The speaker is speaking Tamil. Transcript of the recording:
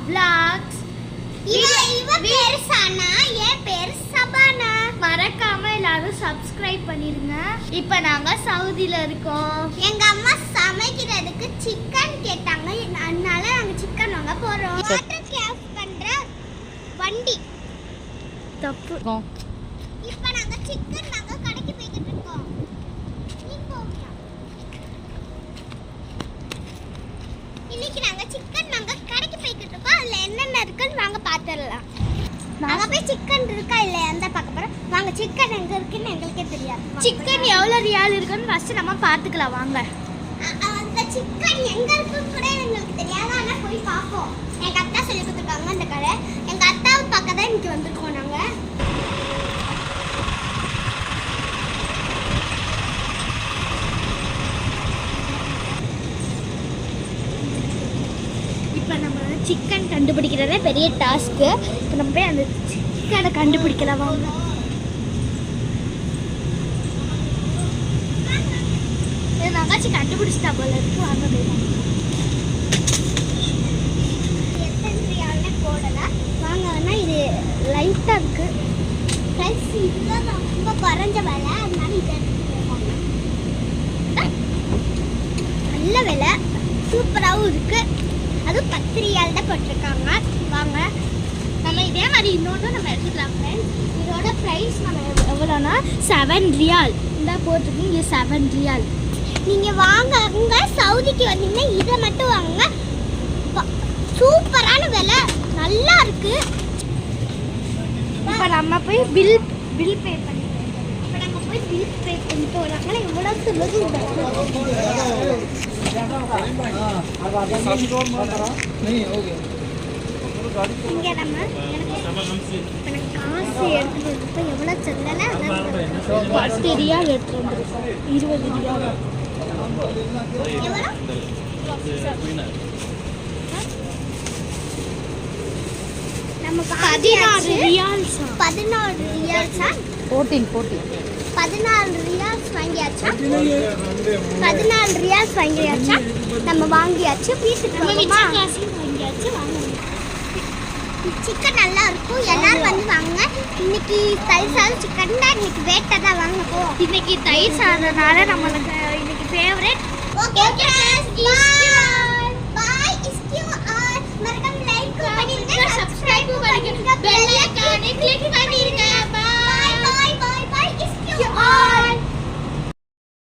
vlogs. இவ பேரு சனா, என் பேரு சபானா. மறக்காம எல்லாரும் சப்ஸ்கிரைப் பண்ணிருங்க. இப்போ நாங்க சவுதியில இருக்கோம். எங்க அம்மா சமைக்கிறதுக்கு சிக்கன் கேட்டாங்க, அதனால நாங்க சிக்கன் வாங்க போறோம். வாட்டர் கேப் பண்ற வண்டி தப்பு. இப்போ நாங்க சிக்கன் வாங்க கடைக்கு போயிட்டு இருக்கோம். நீ போவியா? இன்னைக்கு நாங்க சிக்கன் வாங்க கடைக்கு போயிட்டு இருக்கோம். அதுல என்னென்ன இருக்குன்னு வாங்க பாத்துறலாம். நாங்க போய் சிக்கன் இருக்கா இல்லையா அந்த பார்க்க போறோம். வாங்க, சிக்கன் எங்க இருக்குன்னு எங்களுக்கே தெரியாது. சிக்கன் எவ்வளவு ரியால் இருக்குன்னு ஃபர்ஸ்ட் நம்ம பாத்துக்கலாம் வாங்க. அந்த சிக்கன் எங்க இருக்குன்னு கூட எங்களுக்கு தெரியாது, ஆனா போய் பார்ப்போம். எங்க அத்தா சொல்லி கொடுத்துருக்காங்க அந்த கடை. எங்க அத்தாவை பார்க்க தான் இன்னைக்கு வந்திருக்கோம் நாங்க. இப்போ நம்ம சிக்கன் கண்டுபிடிக்கிறதே பெரிய டாஸ்க்கு. இப்போ நம்ம போய் அந்த சிக்கனை கண்டுபிடிக்கலாம் வாங்க. நகாச்சி கண்டுபிடிச்சிட்டா போல இருக்கு. வாங்க போயிடலாம். போடல வாங்க. ஆனால் இது லைட்டாக இருக்கு ப்ரைஸ். இதுதான் ரொம்ப குறைஞ்ச விலை, அதனால இதை எடுத்துக்கோங்க. நல்ல விலை, சூப்பராகவும் இருக்கு. அதுவும் 10 ரியால் தான் போட்டிருக்காங்க. வாங்க, நம்ம இதே மாதிரி இன்னொன்று நம்ம எடுத்துக்கலாம் ஃப்ரெண்ட்ஸ். இதோட ப்ரைஸ் நம்ம எவ்வளோனா 7 ரியால். இந்த போட்டிருக்கு இங்கே 7 ரியால். நீங்கள் வாங்க, அங்கே சவுதிக்கு வந்தீங்கன்னா இதை மட்டும் வாங்க. சூப்பரான விலை, நல்லா இருக்கு. இப்போ நம்ம போய் பில் பே பண்ணிக்கலாம். இப்போ நம்ம போய் பில் பே பண்ணிட்டு வராங்க. எவ்வளோ சொல்லுது இங்கே நம்ம எனக்கு காசு எடுத்துகிட்டு வந்துருக்கோம். எவ்வளோ சொல்லலை, 10 ரியால் எடுத்துகிட்டு வந்துருக்கோம். 20 ரியால். எவ்வளோ? நம்ம 16 ரியால்ஸ். 14 ரியால்ஸா? 14 ரியால்ஸ் வாங்கியாச்சா? 14 ரியால்ஸ் வாங்கியாச்சா? நம்ம வாங்கியாச்சு. வீட்டுக்கு நம்ம போகணுமா? மிச்ச காசையும் வாங்கியாச்சு. வாங்க. சிக்கன் நல்லா இருக்கும், எல்லாரும் வந்து வாங்க. இன்னைக்கு தயிர் சாதம் சிக்கன் தான் இன்னைக்கு வேட்டை தான். வாங்க போ. இன்னைக்கு தயிர் சாதனால நம்மளுக்கு இன்னைக்கு ஃபேவரட். Okay bye. மறக்காம லைக் பண்ணிருங்க, சப்ஸ்கிரைப் பண்ணிருங்க, பெல் ஐகானை கிளிக்